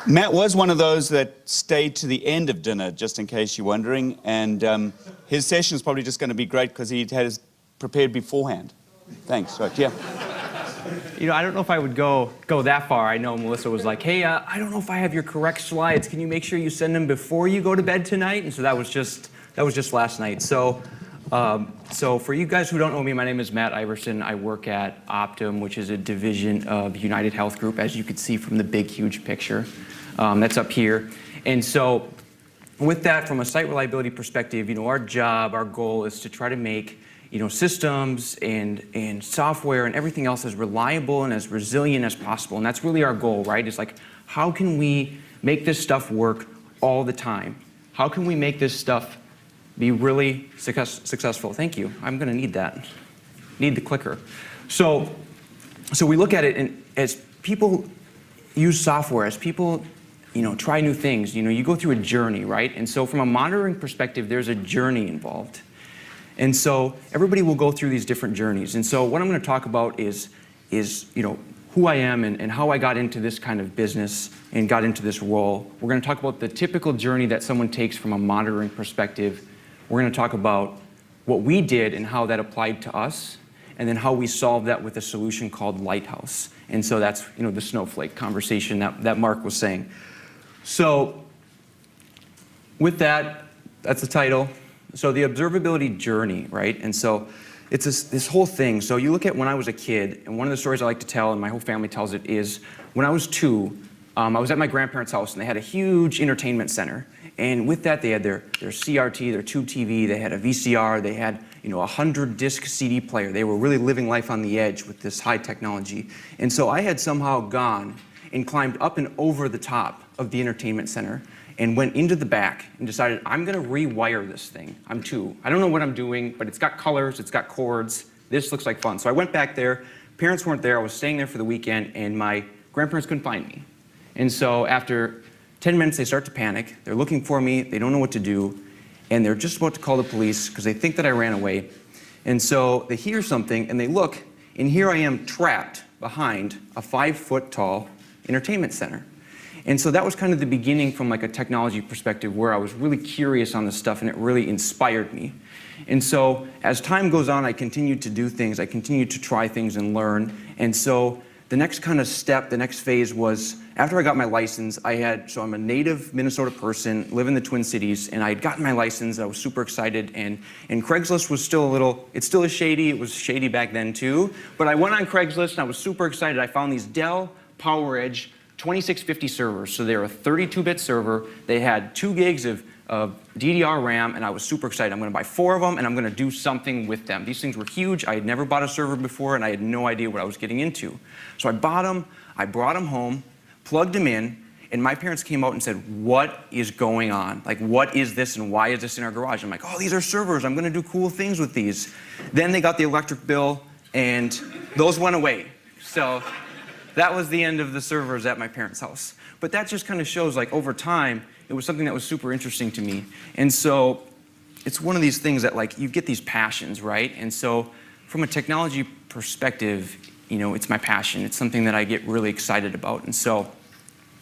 Matt was one of those that stayed to the end of dinner, just in case you're wondering, and his session is probably just going to be great because he had his prepared beforehand. Thanks. Right, yeah. You know, I don't know if I would go that far. I know Melissa was like, hey, I don't know if I have your correct slides. Can you make sure you send them before you go to bed tonight? And so that was just last night. So for you guys who don't know me, my name is Matt Iverson. I work at Optum, which is a division of UnitedHealth Group, as you can see from the big, huge picture. That's up here. And so with that, from a site reliability perspective, you know, our goal is to try to make, you know, systems and software and everything else as reliable and as resilient as possible. And that's really our goal, right? It's like, how can we make this stuff work all the time? How can we make this stuff be really successful? Thank you. I'm going to need that. Need the clicker. So we look at it, and as people use software, as people, you know, try new things, you know, you go through a journey, right? And so from a monitoring perspective, there's a journey involved. And so everybody will go through these different journeys. And so what I'm going to talk about is you know, who I am and how I got into this kind of business and got into this role. We're going to talk about the typical journey that someone takes from a monitoring perspective. We're going to talk about what we did and how that applied to us, and then how we solved that with a solution called Lighthouse. And so that's, you know, the snowflake conversation that Mark was saying. So with that, that's the title. So the observability journey, right? And so it's this whole thing. So you look at when I was a kid, and one of the stories I like to tell, and my whole family tells it, is when I was 2, I was at my grandparents' house, and they had a huge entertainment center. And with that, they had their CRT, their tube TV, they had a VCR, they had, you know, a 100-disc CD player. They were really living life on the edge with this high technology. And so I had somehow gone and climbed up and over the top of the entertainment center and went into the back and decided, I'm going to rewire this thing. I'm 2. I don't know what I'm doing, but it's got colors, it's got cords. This looks like fun. So I went back there. Parents weren't there. I was staying there for the weekend, and my grandparents couldn't find me. And so after 10 minutes, they start to panic. They're looking for me. They don't know what to do. And they're just about to call the police because they think that I ran away. And so they hear something, and they look, and here I am trapped behind a 5-foot-tall entertainment center. And so that was kind of the beginning from like a technology perspective where I was really curious on this stuff, and it really inspired me. And so as time goes on, I continued to do things. I continued to try things and learn. And so the next kind of step, the next phase was after I got my license, so I'm a native Minnesota person, live in the Twin Cities, and I had gotten my license. I was super excited, and Craigslist was still it still is shady. It was shady back then too. But I went on Craigslist, and I was super excited. I found these Dell PowerEdge 2650 servers. So they were a 32-bit server. They had 2 gigs of DDR RAM, and I was super excited. I'm going to buy 4 of them, and I'm going to do something with them. These things were huge. I had never bought a server before, and I had no idea what I was getting into. So I bought them. I brought them home, plugged them in, and my parents came out and said, what is going on? Like, what is this, and why is this in our garage? I'm like, oh, these are servers. I'm going to do cool things with these. Then they got the electric bill, and those went away. So that was the end of the servers at my parents' house. But that just kind of shows, like, over time, it was something that was super interesting to me. And so it's one of these things that, like, you get these passions, right? And so from a technology perspective, you know, it's my passion. It's something that I get really excited about. And so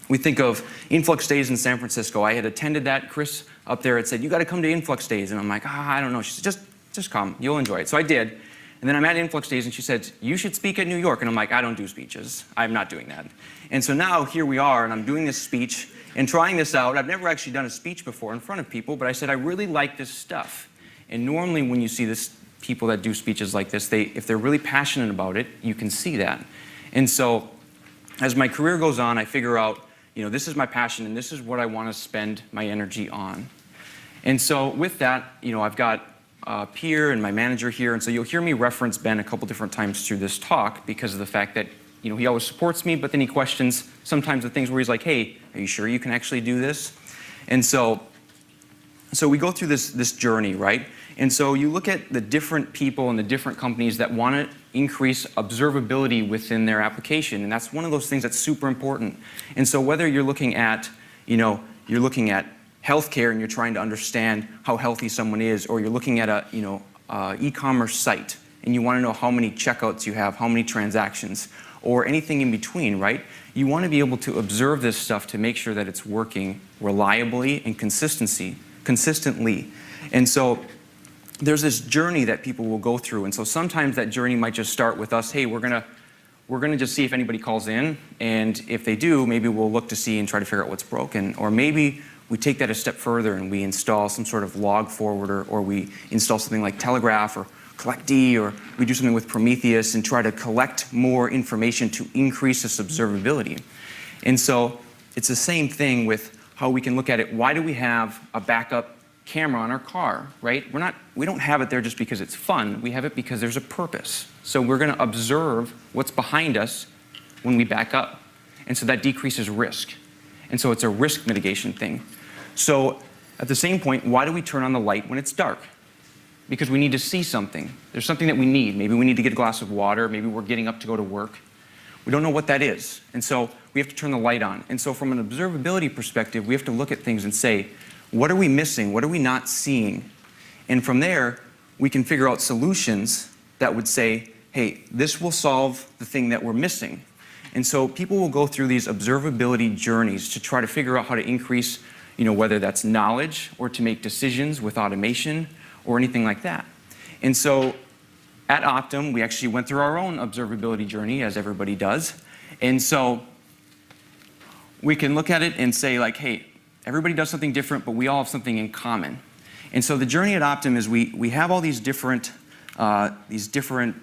we think of InfluxDays in San Francisco. I had attended that. Chris up there had said, you got to come to InfluxDays. And I'm like, I don't know. She said, just come. You'll enjoy it. So I did. And then I'm at InfluxDays, and she said, you should speak at New York. And I'm like, I don't do speeches. I'm not doing that. And so now here we are, and I'm doing this speech and trying this out. I've never actually done a speech before in front of people, but I said, I really like this stuff. And normally when you see this, people that do speeches like this, if they're really passionate about it, you can see that. And so as my career goes on, I figure out, you know, this is my passion, and this is what I want to spend my energy on. And so with that, you know, I've got Pierre and my manager here, and so you'll hear me reference Ben a couple different times through this talk because of the fact that, you know, he always supports me, but then he questions sometimes the things where he's like, hey, are you sure you can actually do this? And so we go through this journey, right? And so you look at the different people and the different companies that want to increase observability within their application, and that's one of those things that's super important. And so whether you're looking at, you know, you're looking at healthcare and you're trying to understand how healthy someone is, or you're looking at a, e-commerce site and you want to know how many checkouts you have, how many transactions, or anything in between, right? You want to be able to observe this stuff to make sure that it's working reliably and consistently. And so there's this journey that people will go through. And so sometimes that journey might just start with us, hey, we're gonna just see if anybody calls in, and if they do, maybe we'll look to see and try to figure out what's broken. Or maybe we take that a step further and we install some sort of log forwarder, or we install something like Telegraf or CollectD, or we do something with Prometheus and try to collect more information to increase this observability. And so it's the same thing with how we can look at it. Why do we have a backup camera on our car, right? We don't have it there just because it's fun. We have it because there's a purpose. So we're going to observe what's behind us when we back up. And so that decreases risk. And so it's a risk mitigation thing. So at the same point, why do we turn on the light when it's dark? Because we need to see something. There's something that we need. Maybe we need to get a glass of water. Maybe we're getting up to go to work. We don't know what that is. And so we have to turn the light on. And so from an observability perspective, we have to look at things and say, what are we missing? What are we not seeing? And from there, we can figure out solutions that would say, hey, this will solve the thing that we're missing. And so people will go through these observability journeys to try to figure out how to increase, whether that's knowledge or to make decisions with automation or anything like that. And so at Optum, we actually went through our own observability journey, as everybody does. And so we can look at it and say, like, hey, everybody does something different, but we all have something in common. And so the journey at Optum is we have all these different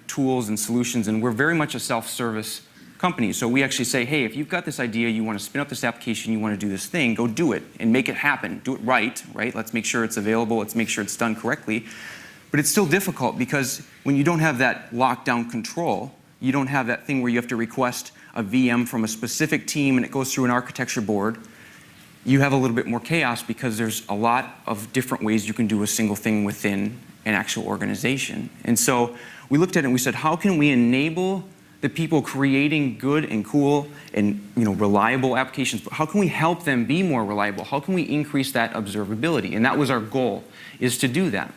tools and solutions, and we're very much a self-service company. So we actually say, hey, if you've got this idea, you want to spin up this application, you want to do this thing, go do it and make it happen. Do it right? Let's make sure it's available. Let's make sure it's done correctly. But it's still difficult because when you don't have that lockdown control, you don't have that thing where you have to request a VM from a specific team and it goes through an architecture board. You have a little bit more chaos because there's a lot of different ways you can do a single thing within an actual organization. And so we looked at it and we said, how can we enable the people creating good and cool and reliable applications? How can we help them be more reliable? How can we increase that observability? And that was our goal, is to do that.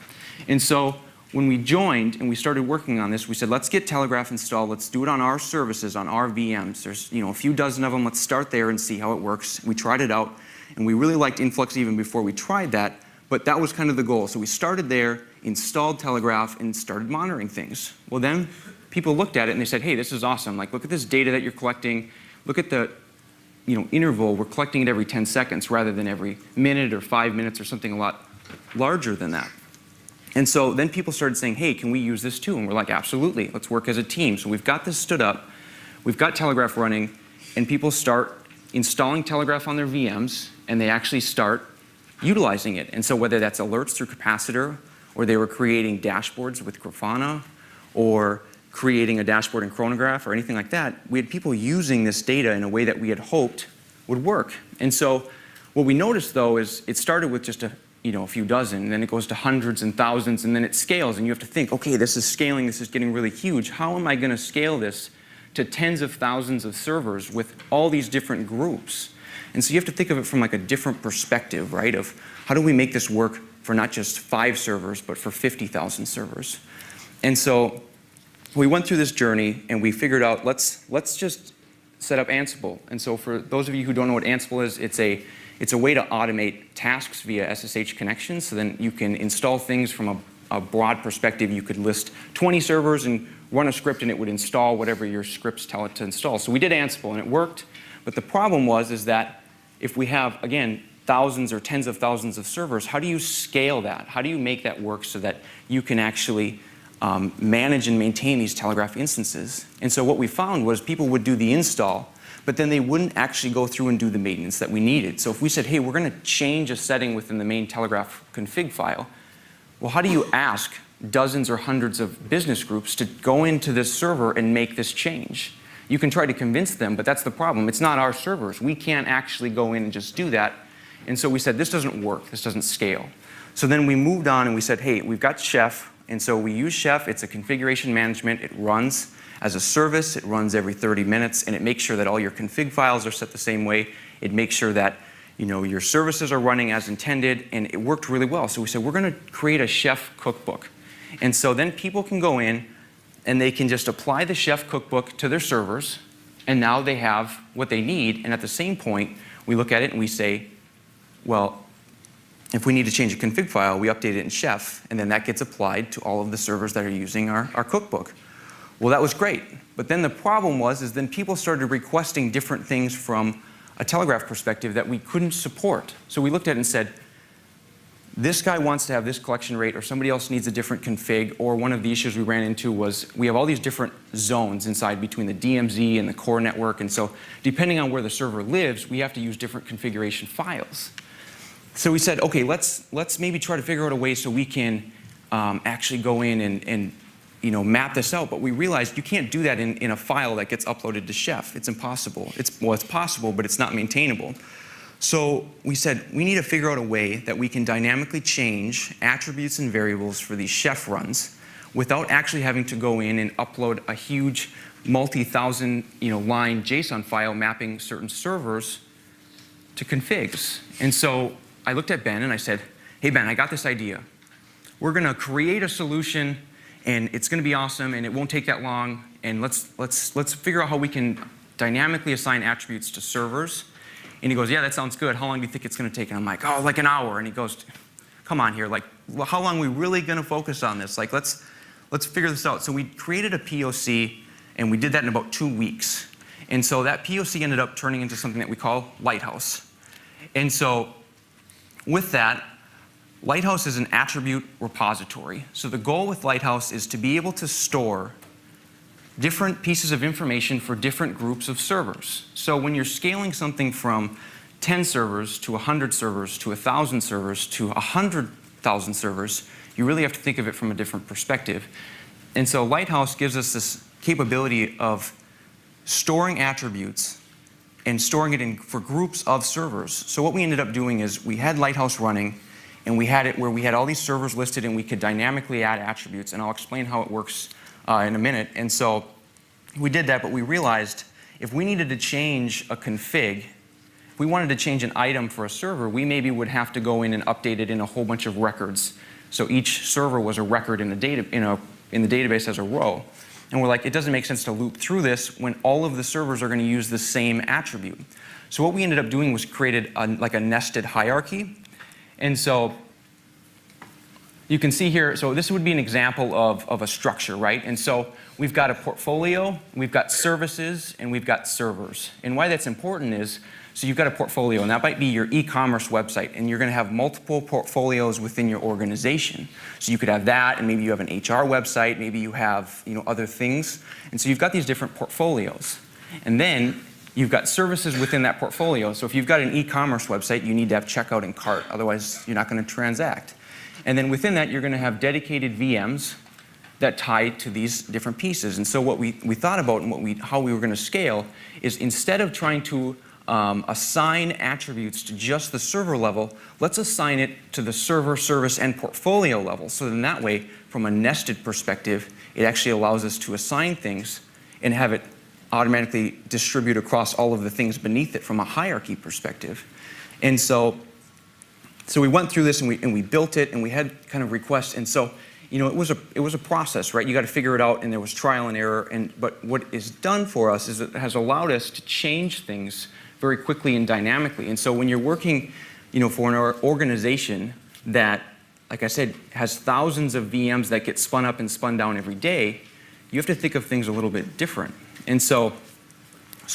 And so when we joined and we started working on this, we said, let's get Telegraf installed. Let's do it on our services, on our VMs. There's a few dozen of them. Let's start there and see how it works. We tried it out. And we really liked Influx even before we tried that, but that was kind of the goal. So we started there, installed Telegraf, and started monitoring things. Well, then people looked at it and they said, hey, this is awesome. Like, look at this data that you're collecting. Look at the interval. We're collecting it every 10 seconds rather than every minute or 5 minutes or something a lot larger than that. And so then people started saying, hey, can we use this too? And we're like, absolutely. Let's work as a team. So we've got this stood up. We've got Telegraf running, and people start installing Telegraf on their VMs, and they actually start utilizing it. And so whether that's alerts through Capacitor, or they were creating dashboards with Grafana, or creating a dashboard in Chronograph, or anything like that, we had people using this data in a way that we had hoped would work. And so what we noticed, though, is it started with just a few dozen, and then it goes to hundreds and thousands, and then it scales, and you have to think, okay, this is scaling, this is getting really huge. How am I going to scale this to tens of thousands of servers with all these different groups? And so you have to think of it from like a different perspective, right? Of how do we make this work for not just 5 servers, but for 50,000 servers? And so we went through this journey and we figured out, let's just set up Ansible. And so for those of you who don't know what Ansible is, it's a way to automate tasks via SSH connections. So then you can install things from a broad perspective. You could list 20 servers and run a script and it would install whatever your scripts tell it to install. So we did Ansible and it worked. But the problem is that if we have, again, thousands or tens of thousands of servers, how do you scale that? How do you make that work so that you can actually manage and maintain these Telegraf instances? And so what we found was people would do the install, but then they wouldn't actually go through and do the maintenance that we needed. So if we said, hey, we're going to change a setting within the main Telegraf config file, well, how do you ask dozens or hundreds of business groups to go into this server and make this change? You can try to convince them, but that's the problem. It's not our servers. We can't actually go in and just do that. And so we said, this doesn't work. This doesn't scale. So then we moved on and we said, hey, we've got Chef. And so we use Chef. It's a configuration management. It runs as a service. It runs every 30 minutes, and it makes sure that all your config files are set the same way. It makes sure that your services are running as intended, and it worked really well. So we said, we're going to create a Chef cookbook. And so then people can go in, and they can just apply the Chef cookbook to their servers, And now they have what they need. And at the same point, we look at it and we say, well, if we need to change a config file, we update it in Chef, and then that gets applied to all of the servers that are using our cookbook. Well, that was great. But then the problem was then people started requesting different things from a Telegraf perspective that we couldn't support. So we looked at it and said, this guy wants to have this collection rate, or somebody else needs a different config, or one of the issues we ran into was we have all these different zones inside between the DMZ and the core network, and so depending on where the server lives, we have to use different configuration files. So we said, okay, let's maybe try to figure out a way so we can actually go in and map this out, but we realized you can't do that in a file that gets uploaded to Chef. It's impossible. It's possible, but it's not maintainable. So we said, we need to figure out a way that we can dynamically change attributes and variables for these Chef runs without actually having to go in and upload a huge multi-thousand line JSON file mapping certain servers to configs. And so I looked at Ben and I said, hey Ben, I got this idea. We're going to create a solution and it's going to be awesome and it won't take that long, and let's figure out how we can dynamically assign attributes to servers. And he goes, yeah, that sounds good. How long do you think it's going to take? And I'm like, oh, like an hour. And he goes, come on here. Like, well, how long are we really going to focus on this? Like, let's figure this out. So we created a POC, and we did that in about 2 weeks. And so that POC ended up turning into something that we call Lighthouse. And so with that, Lighthouse is an attribute repository. So the goal with Lighthouse is to be able to store different pieces of information for different groups of servers. So when you're scaling something from 10 servers to 100 servers to 1,000 servers to 100,000 servers, you really have to think of it from a different perspective. And so Lighthouse gives us this capability of storing attributes and storing it for groups of servers. So what we ended up doing is we had Lighthouse running, and we had it where we had all these servers listed and we could dynamically add attributes, and I'll explain how it works in a minute. And so we did that, but we realized if we needed to change a config, if we wanted to change an item for a server, we maybe would have to go in and update it in a whole bunch of records. So each server was a record in the database as a row. And we're like, it doesn't make sense to loop through this when all of the servers are going to use the same attribute. So what we ended up doing was created like a nested hierarchy. And so you can see here, so this would be an example of a structure, right? And so we've got a portfolio, we've got services, and we've got servers. And why that's important is, so you've got a portfolio, and that might be your e-commerce website, and you're going to have multiple portfolios within your organization. So you could have that, and maybe you have an HR website, maybe you have other things. And so you've got these different portfolios. And then you've got services within that portfolio. So if you've got an e-commerce website, you need to have checkout and cart, otherwise you're not going to transact. And then within that, you're going to have dedicated VMs that tie to these different pieces. And so what we thought about and how we were going to scale is, instead of trying to assign attributes to just the server level, let's assign it to the server, service, and portfolio level. So then that way, from a nested perspective, it actually allows us to assign things and have it automatically distribute across all of the things beneath it from a hierarchy perspective. And so we went through this and we built it, and we had kind of requests. And so it was a process, right? You got to figure it out, and there was trial and error. But what is done for us is it has allowed us to change things very quickly and dynamically. And so when you're working for an organization that, like I said, has thousands of VMs that get spun up and spun down every day, you have to think of things a little bit different. And so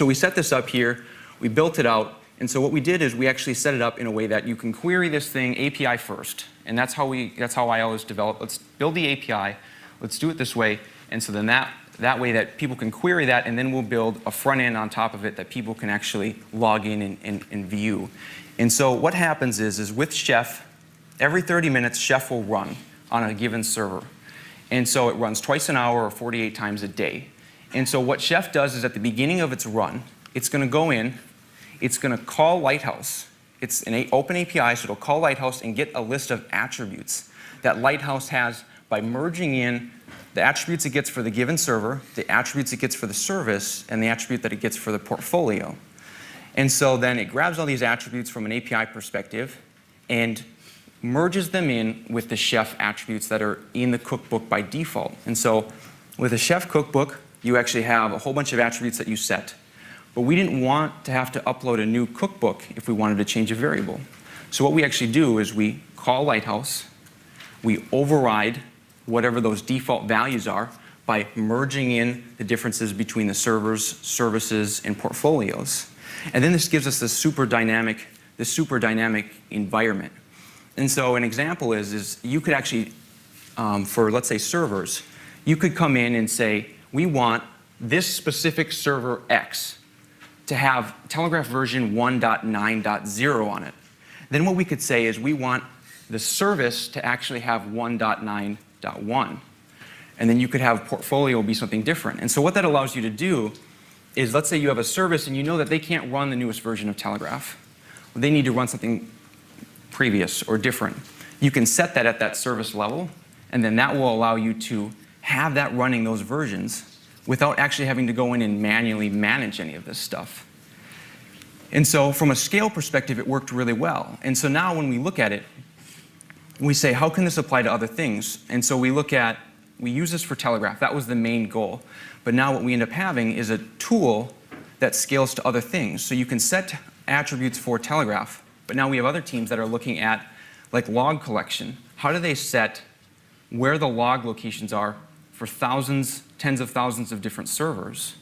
we set this up here, we built it out, and so what we did is we actually set it up in a way that you can query this thing API first. And that's how I always develop. Let's build the API, let's do it this way, and so then that way that people can query that, and then we'll build a front end on top of it that people can actually log in and view. And so what happens is with Chef, every 30 minutes, Chef will run on a given server. And so it runs twice an hour or 48 times a day. And so what Chef does is, at the beginning of its run, it's going to go in, it's going to call Lighthouse. It's an open API, so it'll call Lighthouse and get a list of attributes that Lighthouse has by merging in the attributes it gets for the given server, the attributes it gets for the service, and the attribute that it gets for the portfolio. And so then it grabs all these attributes from an API perspective and merges them in with the Chef attributes that are in the cookbook by default. And so with a Chef cookbook, you actually have a whole bunch of attributes that you set. but we didn't want to have to upload a new cookbook if we wanted to change a variable. So what we actually do is we call Lighthouse, we override whatever those default values are by merging in the differences between the servers, services, and portfolios. And then this gives us this super dynamic environment. And so an example is you could actually, for let's say servers, you could come in and say, we want this specific server X to have Telegraf version 1.9.0 on it. Then what we could say is we want the service to actually have 1.9.1. And then you could have portfolio be something different. And so what that allows you to do is, let's say you have a service and you know that they can't run the newest version of Telegraf. They need to run something previous or different. You can set that at that service level, and then that will allow you to have that running those versions without actually having to go in and manually manage any of this stuff. And so from a scale perspective, it worked really well. And so now when we look at it, we say, how can this apply to other things? And so we use this for Telegraf. That was the main goal. But now what we end up having is a tool that scales to other things. So you can set attributes for Telegraf, but now we have other teams that are looking at like log collection. How do they set where the log locations are for thousands, tens of thousands of different servers?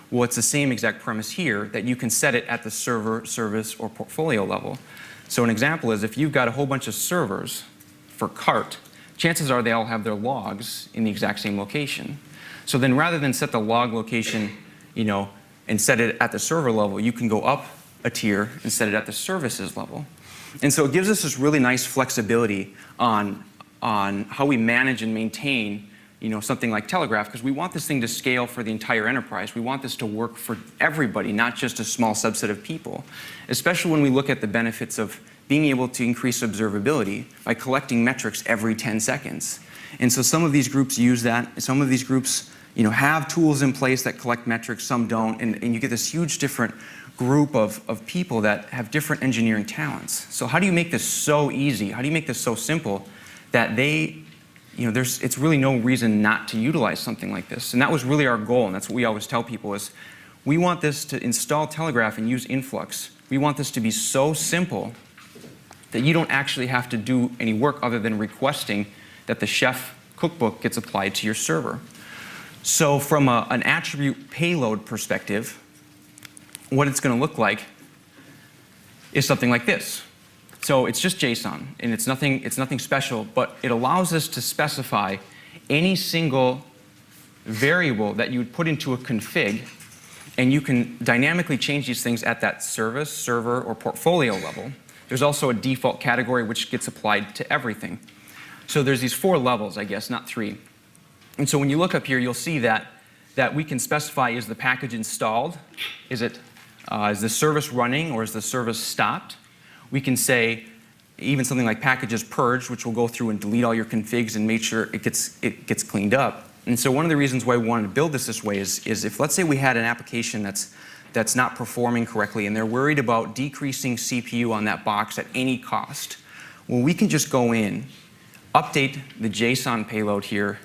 Well, it's the same exact premise here, that you can set it at the server, service, or portfolio level. So an example is if you've got a whole bunch of servers for cart, chances are they all have their logs in the exact same location. So then rather than set the log location, and set it at the server level, you can go up a tier and set it at the services level. And so it gives us this really nice flexibility on how we manage and maintain something like Telegraf, because we want this thing to scale for the entire enterprise. We want this to work for everybody, not just a small subset of people, especially when we look at the benefits of being able to increase observability by collecting metrics every 10 seconds. And so some of these groups use that. Some of these groups have tools in place that collect metrics, some don't, and you get this huge different group of people that have different engineering talents. So how do you make this so easy? How do you make this so simple that it's really no reason not to utilize something like this? And that was really our goal, and that's what we always tell people is, we want this to install Telegraf and use Influx. We want this to be so simple that you don't actually have to do any work other than requesting that the chef cookbook gets applied to your server. So from an attribute payload perspective, what it's going to look like is something like this. So it's just JSON, and it's nothing special, but it allows us to specify any single variable that you would put into a config, and you can dynamically change these things at that service, server, or portfolio level. There's also a default category which gets applied to everything. So there's these 4 levels, I guess, not 3. And so when you look up here, you'll see that we can specify, is the package installed? Is the service running, or is the service stopped? We can say even something like packages purged, which will go through and delete all your configs and make sure it gets cleaned up. And so one of the reasons why we wanted to build this way is if, let's say, we had an application that's not performing correctly and they're worried about decreasing CPU on that box at any cost, well, we can just go in, update the JSON payload here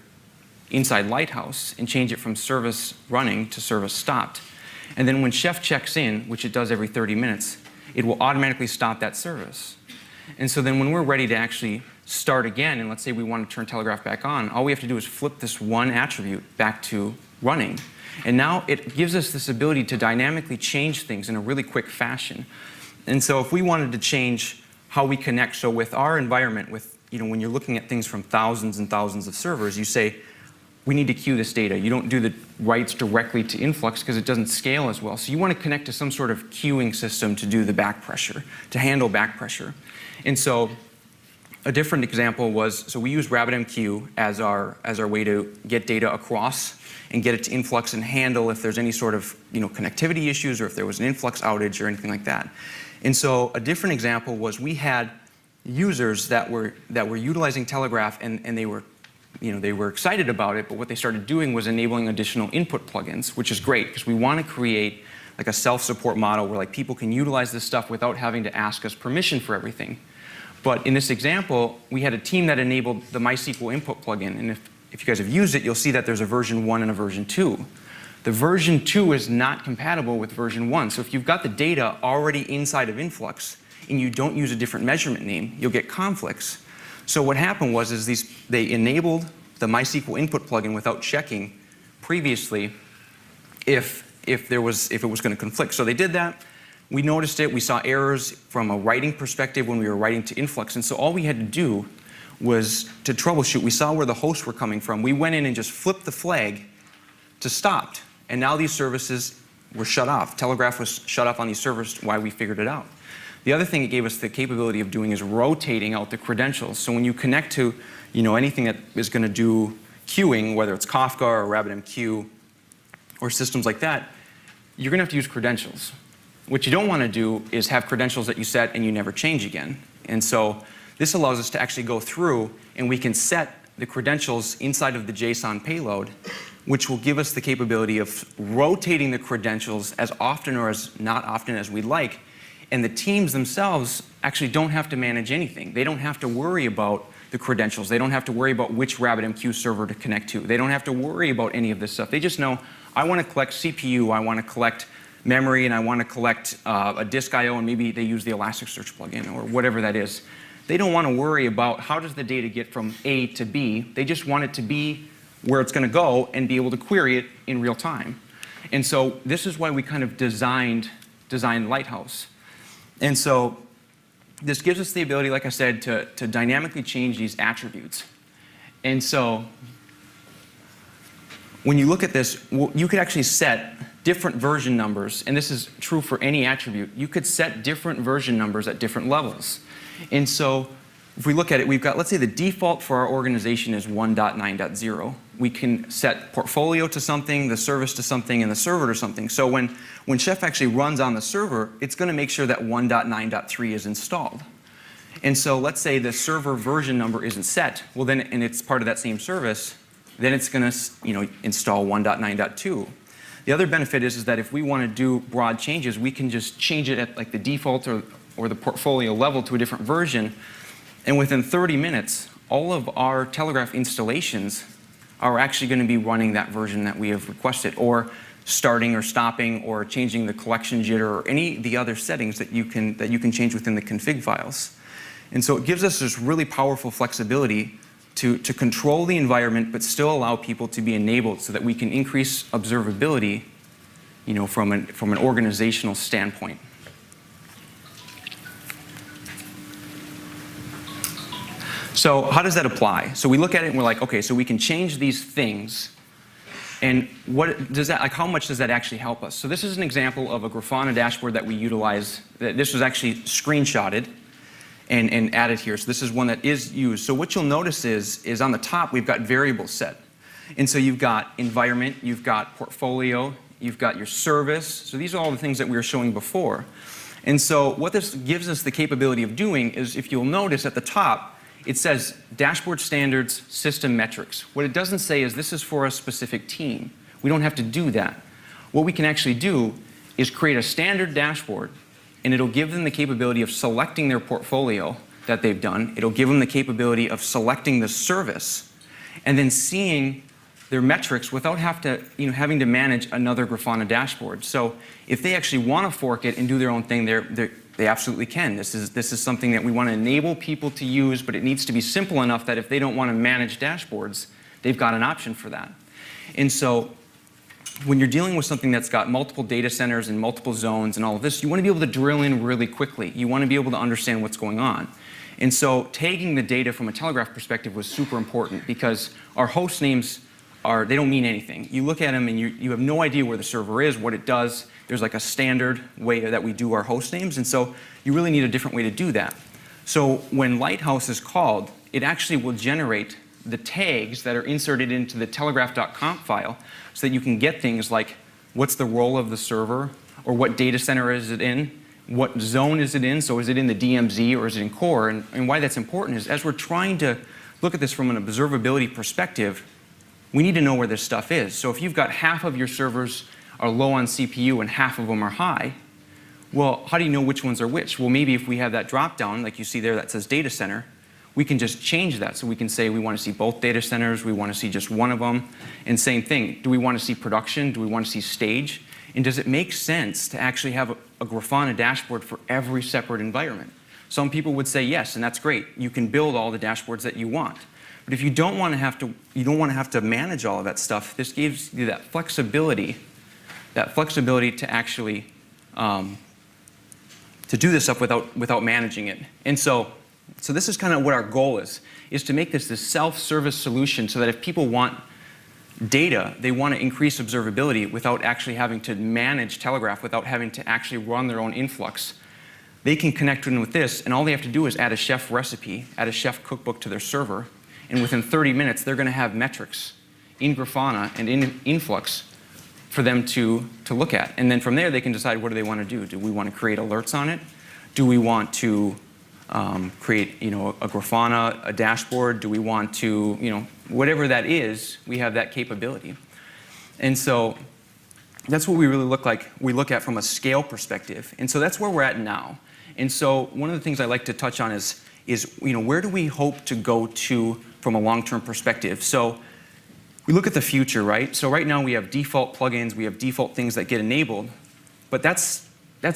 inside Lighthouse and change it from service running to service stopped. And then when Chef checks in, which it does every 30 minutes, it will automatically stop that service. And so then when we're ready to actually start again, and let's say we want to turn Telegraf back on, all we have to do is flip this one attribute back to running. And now it gives us this ability to dynamically change things in a really quick fashion. And so if we wanted to change how we connect, so with our environment, when you're looking at things from thousands and thousands of servers, you say, we need to queue this data. You don't do the writes directly to Influx because it doesn't scale as well. So you want to connect to some sort of queuing system to do the back pressure, to handle back pressure. And so a different example was, so we use RabbitMQ as our way to get data across and get it to Influx and handle if there's any sort of connectivity issues or if there was an Influx outage or anything like that. And so a different example was we had users that were utilizing Telegraf and they were excited about it, but what they started doing was enabling additional input plugins, which is great because we want to create like a self-support model where people can utilize this stuff without having to ask us permission for everything. But in this example, we had a team that enabled the MySQL input plugin, and if you guys have used it, you'll see that there's a version 1 and a version 2. The version 2 is not compatible with version 1. So if you've got the data already inside of Influx and you don't use a different measurement name, you'll get conflicts. So what happened was they enabled the MySQL input plugin without checking previously if it was going to conflict. So they did that. We noticed it. We saw errors from a writing perspective when we were writing to Influx. And so all we had to do was to troubleshoot. We saw where the hosts were coming from. We went in and just flipped the flag to stopped. And now these services were shut off. Telegraf was shut off on these servers while we figured it out. The other thing it gave us the capability of doing is rotating out the credentials. So when you connect to anything that is going to do queuing, whether it's Kafka or RabbitMQ or systems like that, you're going to have to use credentials. What you don't want to do is have credentials that you set and you never change again. And so this allows us to actually go through and we can set the credentials inside of the JSON payload, which will give us the capability of rotating the credentials as often or as not often as we'd like. And the teams themselves actually don't have to manage anything. They don't have to worry about the credentials. They don't have to worry about which RabbitMQ server to connect to. They don't have to worry about any of this stuff. They just know, I want to collect CPU, I want to collect memory, and I want to collect a disk I/O, and maybe they use the Elasticsearch plugin or whatever that is. They don't want to worry about how does the data get from A to B. They just want it to be where it's going to go and be able to query it in real time. And so this is why we kind of designed Lighthouse. And so this gives us the ability, like I said, to dynamically change these attributes. And so when you look at this, you could actually set different version numbers, and this is true for any attribute. You could set different version numbers at different levels. And so if we look at it, we've got, let's say the default for our organization is 1.9.0. We can set portfolio to something, the service to something, and the server to something. So when Chef actually runs on the server, it's going to make sure that 1.9.3 is installed. And so let's say the server version number isn't set. Well, then, and it's part of that same service, then it's going to install 1.9.2. The other benefit is that if we want to do broad changes, we can just change it at like the default or the portfolio level to a different version. And within 30 minutes, all of our Telegraf installations are actually going to be running that version that we have requested, or starting or stopping or changing the collection jitter or any of the other settings that you can change within the config files. And so it gives us this really powerful flexibility to control the environment but still allow people to be enabled so that we can increase observability from an organizational standpoint. So how does that apply? So we look at it and we're like, okay, so we can change these things, and what does that, like, how much does that actually help us? So this is an example of a Grafana dashboard that we utilize. This was actually screenshotted and added here. So this is one that is used. So what you'll notice is on the top we've got variables set, and so you've got environment, you've got portfolio, you've got your service. So these are all the things that we were showing before. And so what this gives us the capability of doing is, if you'll notice at the top, it says dashboard standards, system metrics. What it doesn't say is this is for a specific team. We don't have to do that. What we can actually do is create a standard dashboard, and it'll give them the capability of selecting their portfolio that they've done. It'll give them the capability of selecting the service and then seeing their metrics without having to manage another Grafana dashboard. So if they actually want to fork it and do their own thing, they absolutely can. This is something that we want to enable people to use, but it needs to be simple enough that if they don't want to manage dashboards, they've got an option for that. And so when you're dealing with something that's got multiple data centers and multiple zones and all of this, you want to be able to drill in really quickly. You want to be able to understand what's going on. And so tagging the data from a Telegraf perspective was super important, because our host names they don't mean anything. You look at them and you have no idea where the server is, what it does. There's like a standard way that we do our host names, and so you really need a different way to do that. So when Lighthouse is called, it actually will generate the tags that are inserted into the telegraf.conf file, so that you can get things like what's the role of the server, or what data center is it in, what zone is it in, so is it in the DMZ or is it in core? And why that's important is, as we're trying to look at this from an observability perspective, we need to know where this stuff is. So if you've got half of your servers are low on CPU and half of them are high, well, how do you know which ones are which? Well, maybe if we have that drop down, like you see there that says data center, we can just change that. So we can say we want to see both data centers, we want to see just one of them. And same thing, do we want to see production? Do we want to see stage? And does it make sense to actually have a Grafana dashboard for every separate environment? Some people would say yes, and that's great. You can build all the dashboards that you want. But if you don't want to have to manage all of that stuff, this gives you that flexibility to actually to do this stuff without managing it. And so this is kind of what our goal is to make this self-service solution so that if people want data, they want to increase observability without actually having to manage Telegraf, without having to actually run their own influx. They can connect in with this, and all they have to do is add a chef recipe, add a chef cookbook to their server, and within 30 minutes, they're going to have metrics in Grafana and in Influx for them to look at. And then from there, they can decide what do they want to do. Do we want to create alerts on it? Do we want to create a Grafana, a dashboard? Do we want to, whatever that is, we have that capability. And so that's what we really look at from a scale perspective. And so that's where we're at now. And so one of the things I like to touch on is where do we hope to go to from a long-term perspective? So we look at the future, right? So right now we have default plugins, we have default things that get enabled, but that's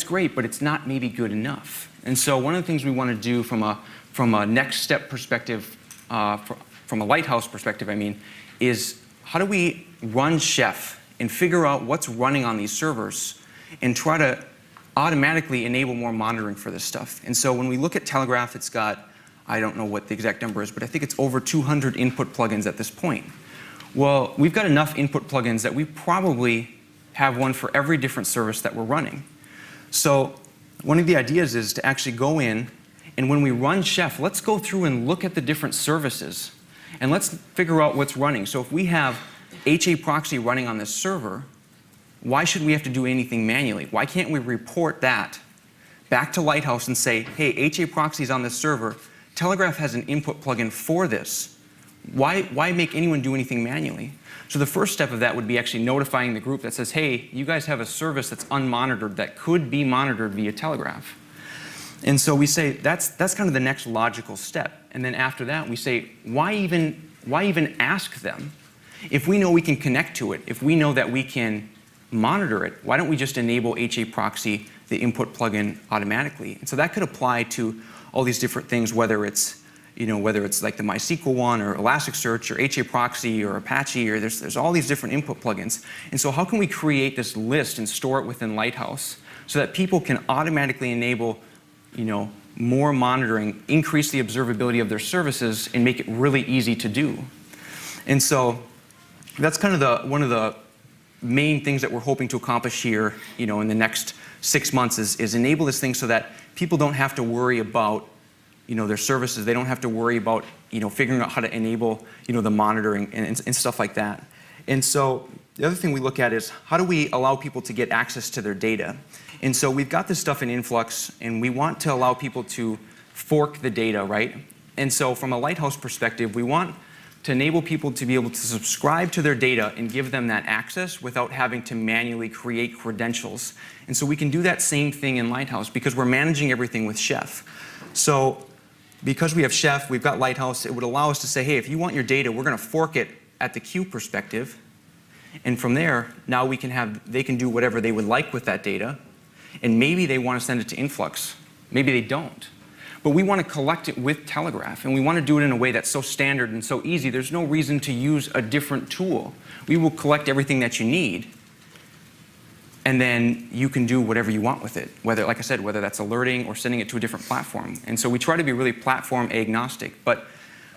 great, but it's not maybe good enough. And so one of the things we want to do from a next step perspective, from a Lighthouse perspective, is how do we run Chef and figure out what's running on these servers and try to automatically enable more monitoring for this stuff. And so when we look at Telegraf, it's got, I don't know what the exact number is, but I think it's over 200 input plugins at this point. Well, we've got enough input plugins that we probably have one for every different service that we're running. So one of the ideas is to actually go in, and when we run Chef, let's go through and look at the different services, and let's figure out what's running. So if we have HA proxy running on this server, why should we have to do anything manually? Why can't we report that back to Lighthouse and say, hey, HA proxy is on this server. Telegraf has an input plugin for this. Why make anyone do anything manually? So the first step of that would be actually notifying the group that says, hey, you guys have a service that's unmonitored that could be monitored via Telegraf. And so we say that's kind of the next logical step. And then after that, we say, why even ask them? If we know we can connect to it, if we know that we can monitor it, why don't we just enable HA proxy, the input plugin, automatically? And so that could apply to all these different things, whether it's like the MySQL one or Elasticsearch or HA proxy or Apache, or there's all these different input plugins. And so how can we create this list and store it within Lighthouse so that people can automatically enable more monitoring, increase the observability of their services, and make it really easy to do? And so that's kind of one of the main things that we're hoping to accomplish here, in the next 6 months is enable this thing so that people don't have to worry about, their services. They don't have to worry about, figuring out how to enable, the monitoring and stuff like that. And so the other thing we look at is how do we allow people to get access to their data? And so we've got this stuff in Influx, and we want to allow people to fork the data, right? And so from a Lighthouse perspective, we want to enable people to be able to subscribe to their data and give them that access without having to manually create credentials. And so we can do that same thing in Lighthouse because we're managing everything with Chef. So because we have Chef, we've got Lighthouse, it would allow us to say, hey, if you want your data, we're going to fork it at the queue perspective. And from there, now they can do whatever they would like with that data. And maybe they want to send it to Influx. Maybe they don't. But we want to collect it with Telegraf, and we want to do it in a way that's so standard and so easy. There's no reason to use a different tool. We will collect everything that you need, and then you can do whatever you want with it, whether, like I said, whether that's alerting or sending it to a different platform. And so we try to be really platform agnostic, but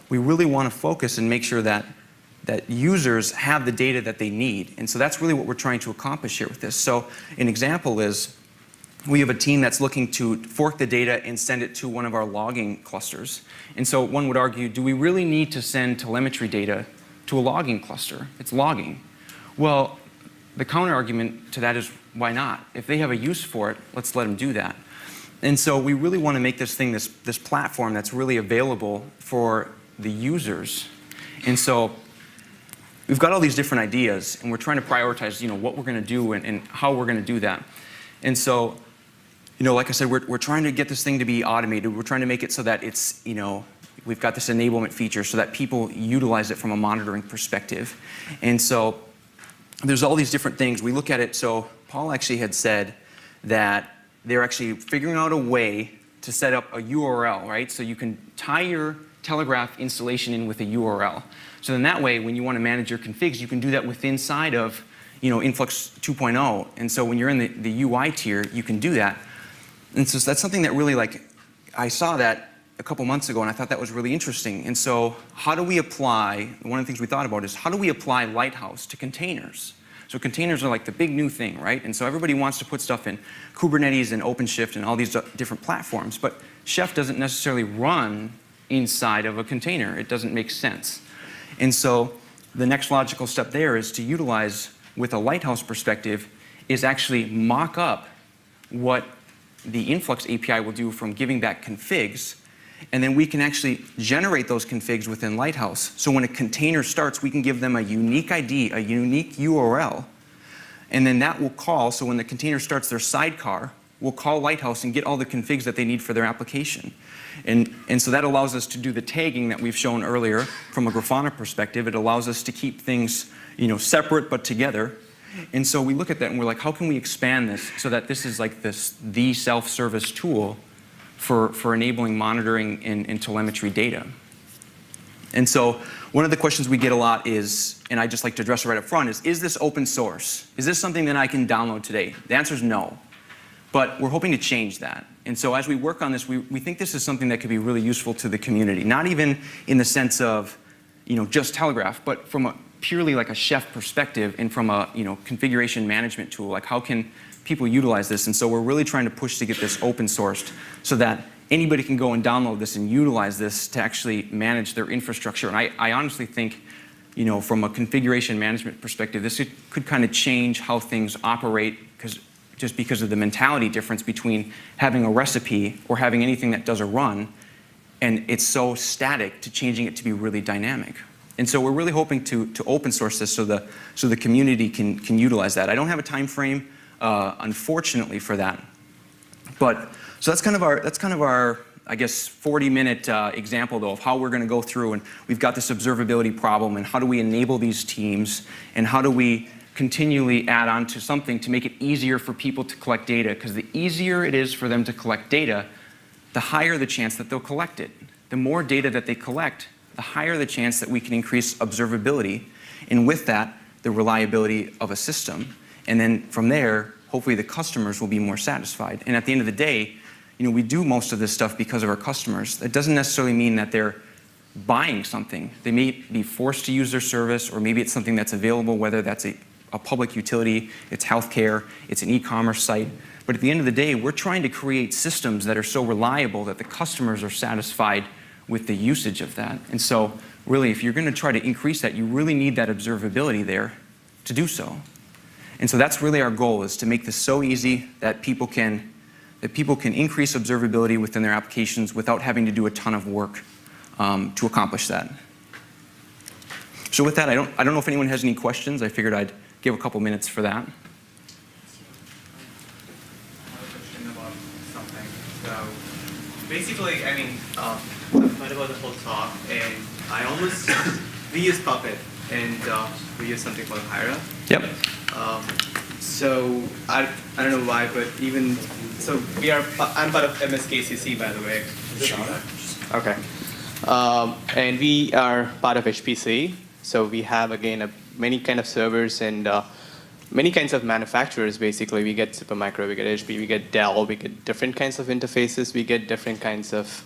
we really want to focus and make sure that users have the data that they need. And so that's really what we're trying to accomplish here with this. So an example is, we have a team that's looking to fork the data and send it to one of our logging clusters. And so one would argue, do we really need to send telemetry data to a logging cluster? It's logging. Well, the counter argument to that is, why not? If they have a use for it, let's let them do that. And so we really want to make this thing, this platform that's really available for the users. And so we've got all these different ideas, and we're trying to prioritize, what we're going to do and how we're going to do that. And so, like I said, we're trying to get this thing to be automated. We're trying to make it so that it's, we've got this enablement feature so that people utilize it from a monitoring perspective. And so there's all these different things. We look at it, so Paul actually had said that they're actually figuring out a way to set up a URL, right? So you can tie your Telegraf installation in with a URL. So then that way, when you want to manage your configs, you can do that with inside of Influx 2.0. And so when you're in the UI tier, you can do that. And so that's something that really, I saw that a couple months ago, and I thought that was really interesting. And so how do we apply, one of the things we thought about is how do we apply Lighthouse to containers? So containers are like the big new thing, right? And so everybody wants to put stuff in Kubernetes and OpenShift and all these different platforms, but Chef doesn't necessarily run inside of a container. It doesn't make sense. And so the next logical step there is to utilize, with a Lighthouse perspective, is actually mock up what the Influx API will do from giving back configs, and then we can actually generate those configs within Lighthouse. So when a container starts, we can give them a unique ID, a unique URL, and then that will call, so when the container starts their sidecar, we'll call Lighthouse and get all the configs that they need for their application. And so that allows us to do the tagging that we've shown earlier from a Grafana perspective. It allows us to keep things separate but together. And so we look at that and we're like, how can we expand this so that this is like the self-service tool for enabling monitoring and telemetry data? And so one of the questions we get a lot is, and I just like to address it right up front, is this open source? Is this something that I can download today? The answer is no. But we're hoping to change that. And so as we work on this, we think this is something that could be really useful to the community, not even in the sense of just Telegraf, but from a purely like a Chef perspective and from a configuration management tool, like how can people utilize this? And so we're really trying to push to get this open sourced so that anybody can go and download this and utilize this to actually manage their infrastructure. And I honestly think, from a configuration management perspective, this could kind of change how things operate, just because of the mentality difference between having a recipe or having anything that does a run, and it's so static, to changing it to be really dynamic. And so we're really hoping to open source this so the community can utilize that. I don't have a time frame, unfortunately, for that. But so that's kind of our I guess 40-minute example though of how we're going to go through, and we've got this observability problem, and how do we enable these teams, and how do we continually add on to something to make it easier for people to collect data, because the easier it is for them to collect data, the higher the chance that they'll collect it. The more data that they collect, the higher the chance that we can increase observability, and with that, the reliability of a system. And then from there, hopefully the customers will be more satisfied. And at the end of the day, we do most of this stuff because of our customers. That doesn't necessarily mean that they're buying something. They may be forced to use their service, or maybe it's something that's available, whether that's a public utility, it's healthcare, it's an e-commerce site. But at the end of the day, we're trying to create systems that are so reliable that the customers are satisfied with the usage of that. And so really, if you're going to try to increase that, you really need that observability there to do so. And so that's really our goal, is to make this so easy that people can increase observability within their applications without having to do a ton of work to accomplish that. So with that, I don't know if anyone has any questions. I figured I'd give a couple minutes for that. I have a question about something. So basically, I've heard about the whole talk, and we use Puppet, and we use something called Hyra. Yep. So I don't know why, but I'm part of MSKCC, by the way. Okay. And we are part of HPC. So we have, again, many kind of servers and many kinds of manufacturers, basically. We get Supermicro, we get HP, we get Dell, we get different kinds of interfaces, we get different kinds of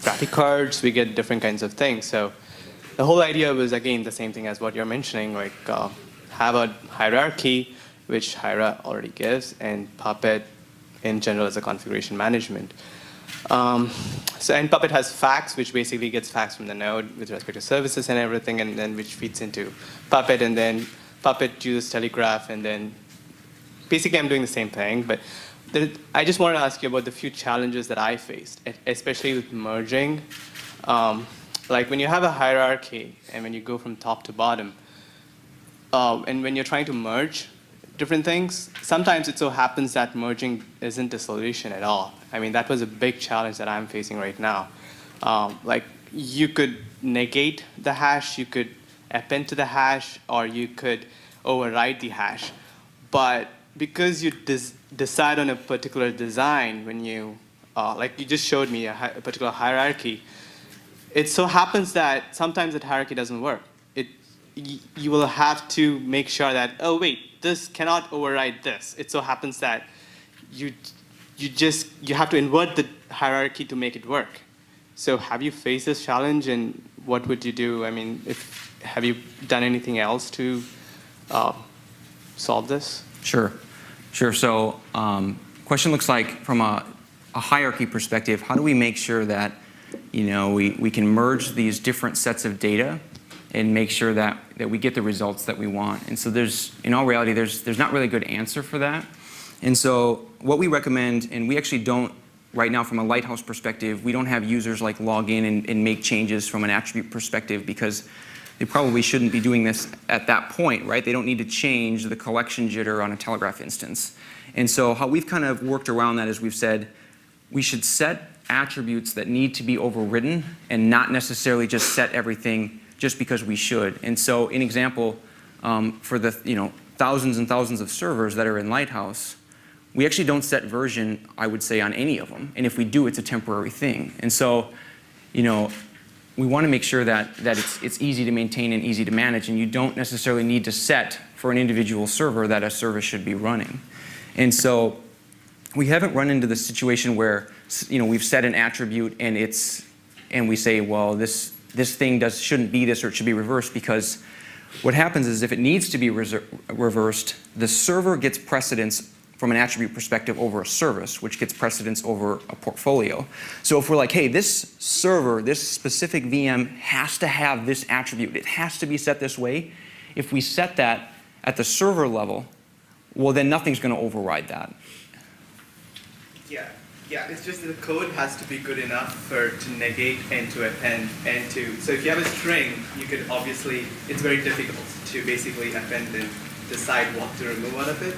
graphic cards, we get different kinds of things. So the whole idea was, again, the same thing as what you're mentioning, like have a hierarchy, which Hyra already gives, and Puppet in general as a configuration management. And Puppet has facts, which basically gets facts from the node with respect to services and everything, and then which feeds into Puppet, and then Puppet uses Telegraf, and then basically I'm doing the same thing. But I just wanted to ask you about the few challenges that I faced, especially with merging. Like when you have a hierarchy and when you go from top to bottom, and when you're trying to merge different things, sometimes it so happens that merging isn't a solution at all. That was a big challenge that I'm facing right now. Like you could negate the hash, you could append to the hash, or you could override the hash. But because you decide on a particular design when you, like you just showed me a particular hierarchy, it so happens that sometimes that hierarchy doesn't work. You will have to make sure that, oh wait, this cannot override this. It so happens that you have to invert the hierarchy to make it work. So have you faced this challenge, and what would you do? I mean, have you done anything else to solve this? Sure. So question looks like from a hierarchy perspective, how do we make sure that we can merge these different sets of data and make sure that we get the results that we want? And so in all reality, there's not really a good answer for that. And so what we recommend, and we actually don't, right now from a Lighthouse perspective, we don't have users like log in and make changes from an attribute perspective, because they probably shouldn't be doing this at that point, right? They don't need to change the collection jitter on a Telegraf instance. And so how we've kind of worked around that is we've said we should set attributes that need to be overridden and not necessarily just set everything just because we should. And so an example, for the thousands and thousands of servers that are in Lighthouse, we actually don't set version, I would say, on any of them. And if we do, it's a temporary thing. And so, we want to make sure that it's easy to maintain and easy to manage, and you don't necessarily need to set for an individual server that a service should be running. And so we haven't run into the situation where we've set an attribute and we say, well, this thing shouldn't be this, or it should be reversed, because what happens is if it needs to be reversed, the server gets precedence from an attribute perspective over a service, which gets precedence over a portfolio. So if we're like, hey, this server, this specific VM has to have this attribute, it has to be set this way, if we set that at the server level, well, then nothing's going to override that. Yeah, it's just that the code has to be good enough to negate and to append and to. So if you have a string, you could obviously, it's very difficult to basically append and decide what to remove out of it.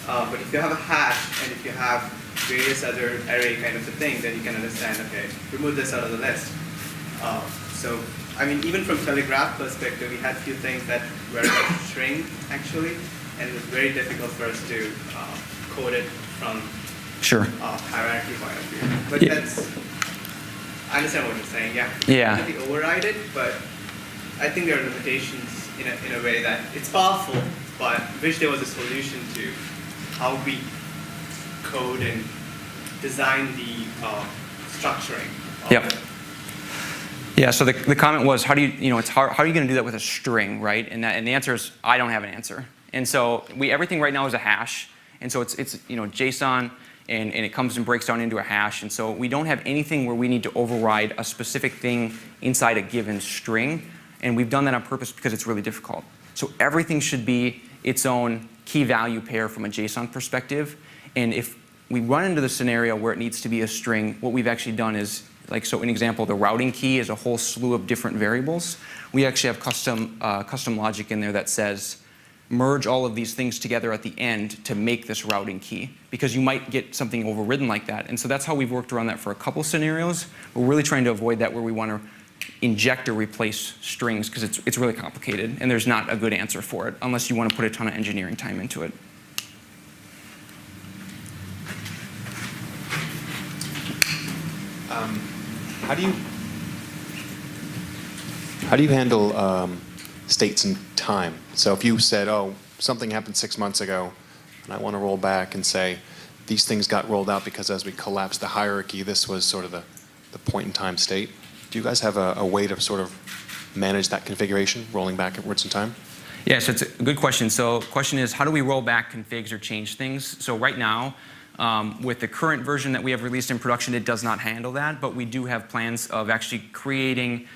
But if you have a hash and if you have various other array kind of a thing, then you can understand, okay, remove this out of the list. So, I mean, even from Telegraf perspective, we had a few things that were a string, actually, and it was very difficult for us to code it from hierarchy point of view. But I understand what you're saying, yeah. Yeah. You can override it, but I think there are limitations in a way that it's powerful, but I wish there was a solution to how we code and design the structuring of it. Yeah, so the comment was, how do you, it's hard, how are you going to do that with a string, right? And the answer is, I don't have an answer. And so everything right now is a hash. And so it's JSON, and it comes and breaks down into a hash. And so we don't have anything where we need to override a specific thing inside a given string. And we've done that on purpose because it's really difficult. So everything should be its own key value pair from a JSON perspective. And if we run into the scenario where it needs to be a string, what we've actually done is, so an example, the routing key is a whole slew of different variables. We actually have custom logic in there that says, merge all of these things together at the end to make this routing key, because you might get something overridden like that. And so that's how we've worked around that for a couple scenarios. We're really trying to avoid that where we want to inject or replace strings, because it's really complicated and there's not a good answer for it unless you want to put a ton of engineering time into it. How do you handle states and time? So if you said, oh, something happened 6 months ago, and I want to roll back and say, these things got rolled out because as we collapsed the hierarchy, this was sort of the point in time state. Do you guys have a way to sort of manage that configuration, rolling backwards in time? Yes, it's a good question. So the question is, how do we roll back configs or change things? So right now, with the current version that we have released in production, it does not handle that, but we do have plans of actually creating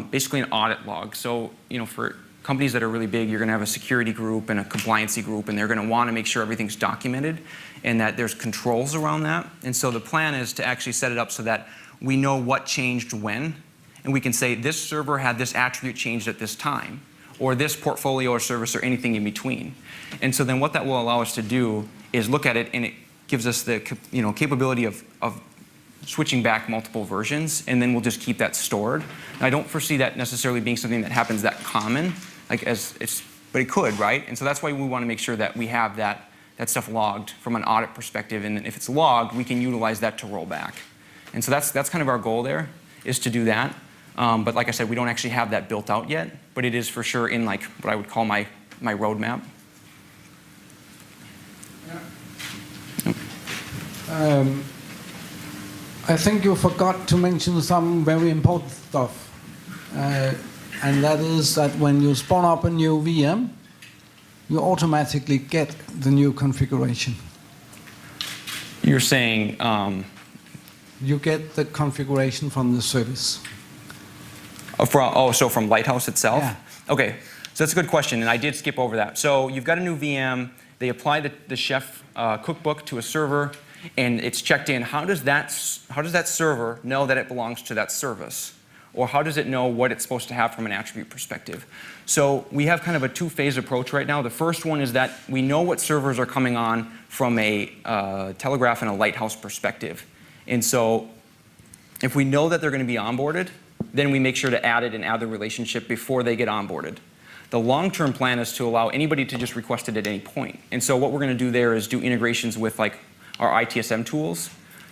basically an audit log. So, for companies that are really big, you're going to have a security group and a compliancy group, and they're going to want to make sure everything's documented and that there's controls around that. And so the plan is to actually set it up so that we know what changed when, and we can say this server had this attribute changed at this time, or this portfolio or service or anything in between. And so then what that will allow us to do is look at it, and it gives us the capability of switching back multiple versions, and then we'll just keep that stored. And I don't foresee that necessarily being something that happens that common, but it could, right? And so that's why we want to make sure that we have that stuff logged from an audit perspective, and if it's logged, we can utilize that to roll back. And so that's kind of our goal there, is to do that. But like I said, we don't actually have that built out yet, but it is for sure in like what I would call my roadmap. I think you forgot to mention some very important stuff. And that is that when you spawn up a new VM, you automatically get the new configuration. You're saying? You get the configuration from the service. So from Lighthouse itself? Yeah. Okay, so that's a good question, and I did skip over that. So you've got a new VM, they apply the chef cookbook to a server, and it's checked in. How does that server know that it belongs to that service? Or how does it know what it's supposed to have from an attribute perspective? So we have kind of a two-phase approach right now. The first one is that we know what servers are coming on from a Telegraf and a Lighthouse perspective. And so if we know that they're going to be onboarded, then we make sure to add it and add the relationship before they get onboarded. The long-term plan is to allow anybody to just request it at any point. And so what we're going to do there is do integrations with like our ITSM tools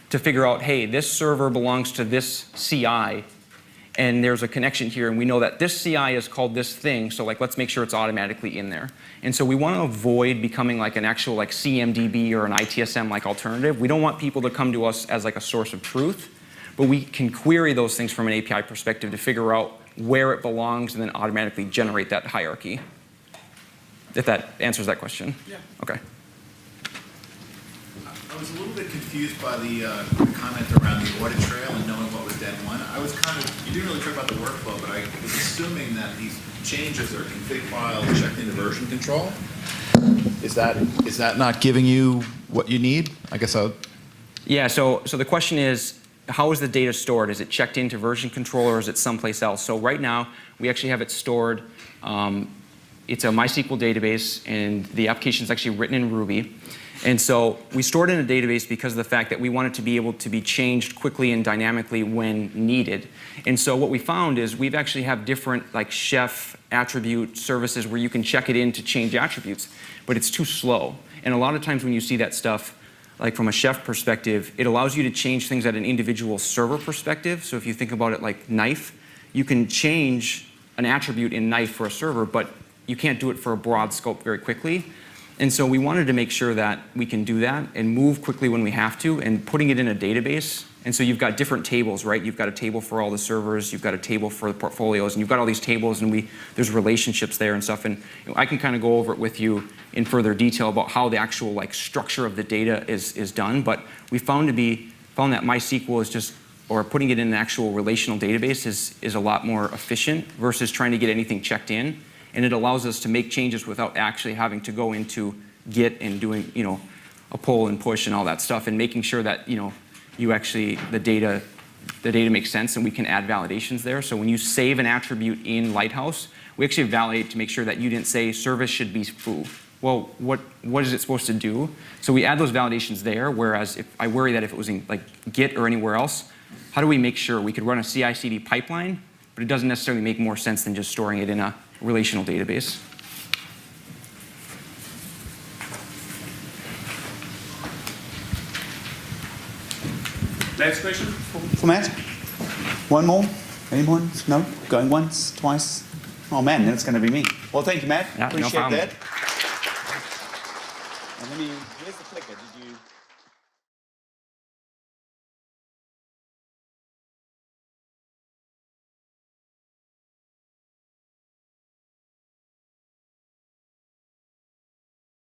to figure out, hey, this server belongs to this CI, and there's a connection here, and we know that this CI is called this thing, so like let's make sure it's automatically in there. And so we want to avoid becoming like an actual like CMDB or an ITSM like alternative. We don't want people to come to us as like a source of truth, but we can query those things from an API perspective to figure out where it belongs and then automatically generate that hierarchy. If that answers that question. Yeah. Okay. I was a little bit confused by the comment around the audit trail and knowing what was dead one. I was you didn't really talk about the workflow, but I was assuming that these changes are config files checked into version control. Is that not giving you what you need? I guess I'll... Yeah, so the question is, how is the data stored? Is it checked into version control or is it someplace else? So right now, we actually have it stored. It's a MySQL database, and the application is actually written in Ruby. And so we stored it in a database because of the fact that we want it to be able to be changed quickly and dynamically when needed. And so what we found is we've actually have different like chef attribute services where you can check it in to change attributes, but it's too slow. And a lot of times when you see that stuff, like from a chef perspective, it allows you to change things at an individual server perspective. So if you think about it like knife, you can change an attribute in knife for a server, but you can't do it for a broad scope very quickly. And so we wanted to make sure that we can do that and move quickly when we have to, and putting it in a database. And so you've got different tables, right? You've got a table for all the servers, you've got a table for the portfolios, and you've got all these tables, and there's relationships there and stuff. And I can kind of go over it with you in further detail about how the actual like structure of the data is done. But we found that MySQL is just, or putting it in an actual relational database is a lot more efficient versus trying to get anything checked in. And it allows us to make changes without actually having to go into Git and doing, a pull and push and all that stuff, and making sure that, the data makes sense and we can add validations there. So when you save an attribute in Lighthouse, we actually validate to make sure that you didn't say service should be foo. Well, what is it supposed to do? So we add those validations there, whereas if I worry that if it was in like Git or anywhere else, how do we make sure? We could run a CI/CD pipeline, but it doesn't necessarily make more sense than just storing it in a relational database. Next question for Matt? One more? Anyone? No? Going once? Twice? Oh man, then it's going to be me. Well, thank you, Matt. Yeah, no Appreciate problem. that. And where's the clicker? Did you...